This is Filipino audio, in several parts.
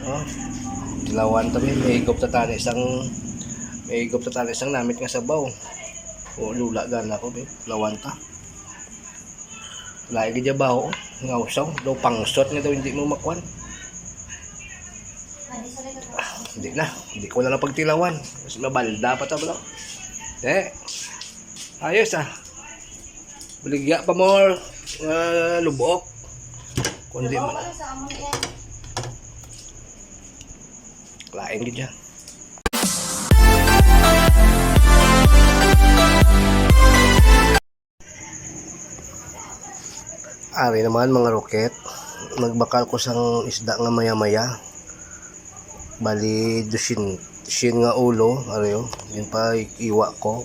Oh, tilawan tabi. May higop ta tani isang namit nga sabaw. O lula gana ko be. Tilawan ta. Lahi gid baho. Ngawsaw. Daw pangsot nga daw hindi mo makwan. Hindi na. Hindi ko na lang pagtilawan. Mas mabalda pa ta bro. Ayos ah. Baligya pa more lubok. Kundi man. Lain gid ya. Ari naman mga roket. Nagbakal ko sang isda nga maya-maya. Bali dusin nga ulo, ariyo. Yun pa iwa ko.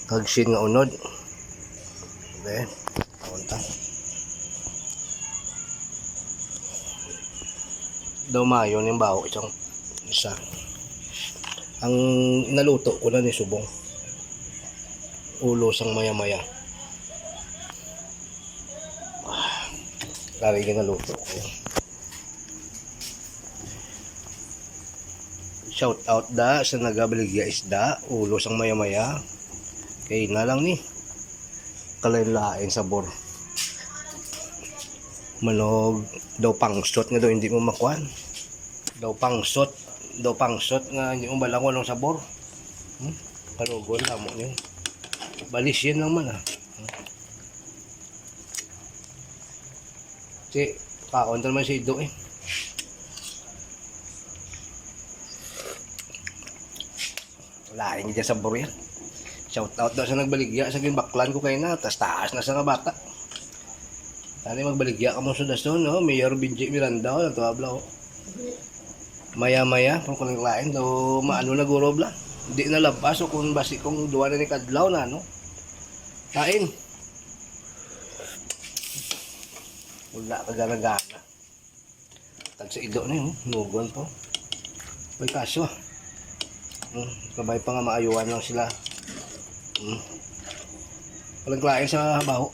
Kag sin nga unod. Okay. Punta. Daw mayon yung baho isang isa. Ang naluto ko na ni subong. Ulo sang maya-maya. Lari ka naluto ko. Shout out da sa nagabaligya isda, ulo sang maya-maya. Kay na lang ni. Kalain-lain sabor. Manog daw pangsot nga daw hindi mo makuan. Daw pangsot nga hindi mo balangon ng sabor. Kalugon lang mo niyo. Balis yan lang man ah. Si kaon naman si Ido eh. Lain niya sa sabor yan. Shout out daw sa nagbaligya sa ginbaklan ko kayo na. Taas na sa nga bata. Tani magbaligya ka mo sa dason, no? Mayor Benji Miranda, o, nagtuabla, o. Maya-maya, kung kulang lain, do maano na guro bla. Hindi na labas, o kung basi kong duwa na ni Kadlaw na, no? Kain. Wala ka gana-gana. Tag sa Ido na yun, nugon po. May kaso, kabay pa nga maayuan lang sila. Walang lain sa baho.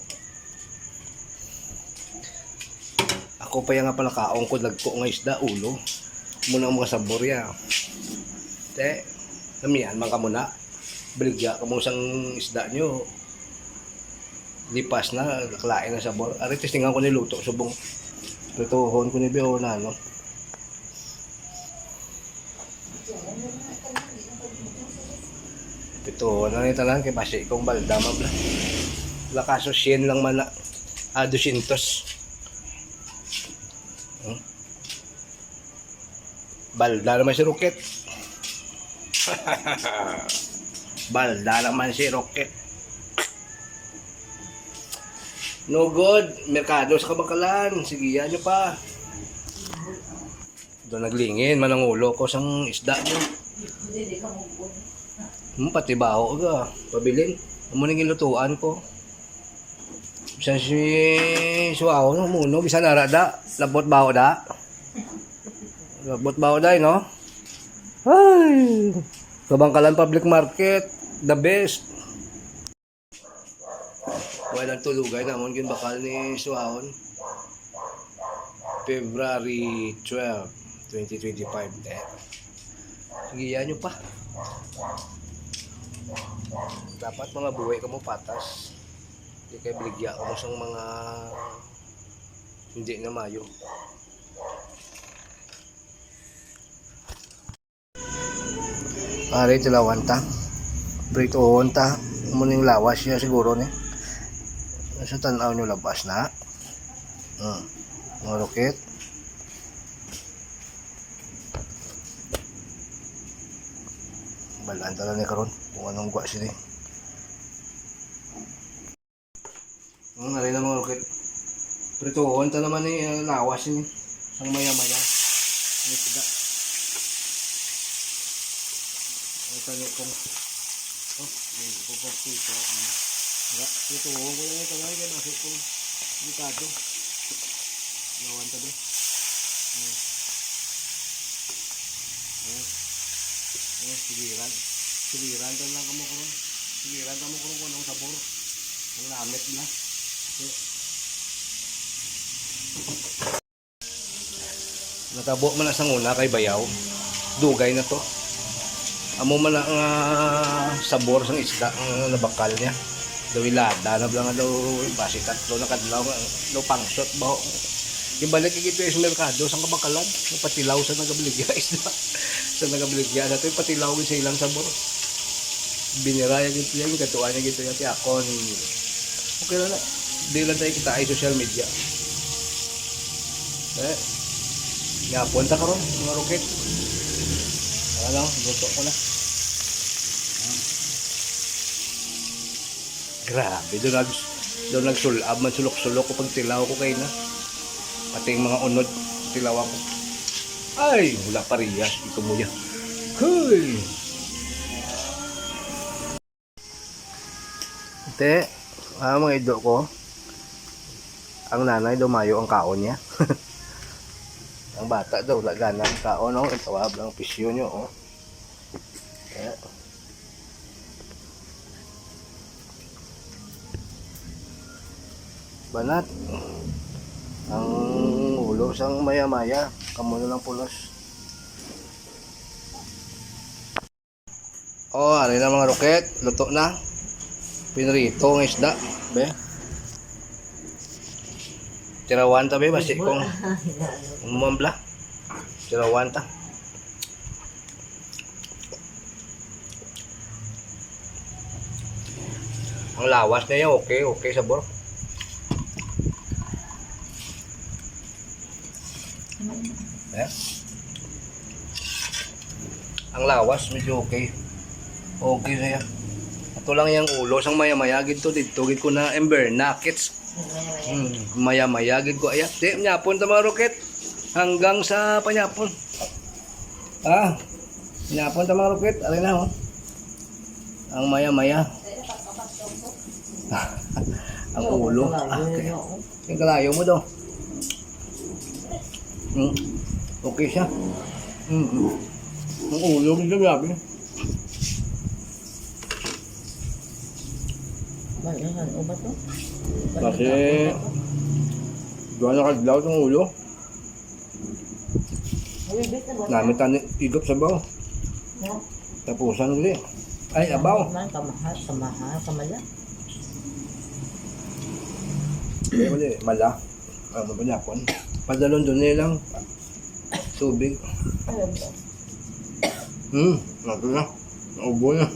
Ako pa yung nga pala kaong ko lagko nga isda ulo muna mga sabor ya namiyan man ka muna baligya ka mo sang isda nyo lipas na laklain na sabor ari testingan ko niluto subong prituhon ko ni Beona no prituhon na nitalan kay basi kong baldama bla lakaso 100 lang man na 200 balda naman si Rocket. Balda naman si Rocket. No good. Merkado sa Kabakalan. Sige yan nyo pa. Doon naglingin. Manang ulo ko sang isda nyo. Pati baho ka. Pabilin. Amuning ilutuan ko. Bisan si Suaw no muno. Bisan narada. Labot baho da. Labot baho day, no? Ay! Kabangkalan Public Market, the best. Walang tulugay namon ginbakal ni Suahon. February 12, 2025. Sige, yan nyo pa. Dapat mga buhay ka mo patas. Hindi kayo biligya ka mo sang mga hindi na mayo. Ari tilawan ta. Britoon ta. Muning lawas niya siguro ni. Sa tanaw nyo labas na. Mga roket. Balaan tala ni karon kung anong gwa sila. Ari na mga roket. Britoon ta naman ni lawas ni. Ang maya-maya. Ang isda. Tani kong pupapito ito huwag ko lang ito nga kaya nasa kong bukado lawan tabi sigiran tan lang kamo kurong kung anong sabor ang lamit na Nakabo man na sa nguna kay bayaw. Dugay na to. Amo man ang sabor sang isda ang nabakal niya. Dawilada na lang daw basi tatlo na kadlaw no pangsot ba. Gibalik gito sa merkado sang kabakalan, patilaw sa nagabaligya isda. Sa nagabaligya na to patilaw sa ilang sabor. Biniraya gito yan katuan niya gito yung akon. Okay na na. Di lang tayo kita ay social media. Nga punta ka ron mga roket. Ano, luto ko na. Grabe, doon nagsulab man sulok-sulok ko pag tilaw ko kayo na. Pati yung mga unod, tilaw ako. Ay, wala pa riyas, ito mo yan. Hey! Ate, mga ido ko, ang nanay dumayo ang kaon niya. Ang bata daw, lagana ang kaon, no? Tawab lang pisyo nyo, oh. Kaya, banat. Ang ulo sang maya-maya, kamo na lang pulos. Oh, ari na mga roket, luto na. Pinrito ng isda, be. Tirawan ta be basi kong umambla. Tirawan ta. Ang lawas niya okay sabor. Ang lawas medyo okay. Okay siya. Ito lang yung ulo sang maya-maya dito gid ko na ember nuggets. Maya-maya gid ko ayat. Di nyapon ta mga roket hanggang sa panyapon. Nyapon ta mga roket, alin na oh. Ang maya-maya. Ang ulo. Okay. Yung kalayo mo daw. Okay siya. Ang ulo nito grabe. Kasi doon nakadlaw ng ulo. Namin tanin igop sa baw. Tapusan ulit. Ay, abaw. Kamala. Kaya mali, mala. Mapanyapon. Padalon doon nilang tubig. Nato na. Naubo na.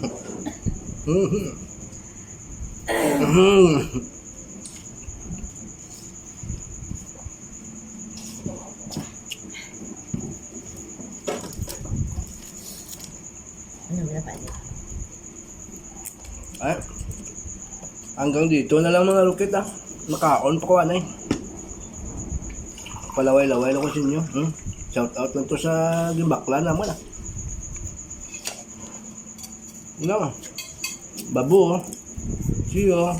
Ay, hanggang dito na lang mga rukit makaon pa ko anay. Palaway-laway lang ko sa inyo. Shout out lang to sa Gibakla naman Ano? Babu. See you.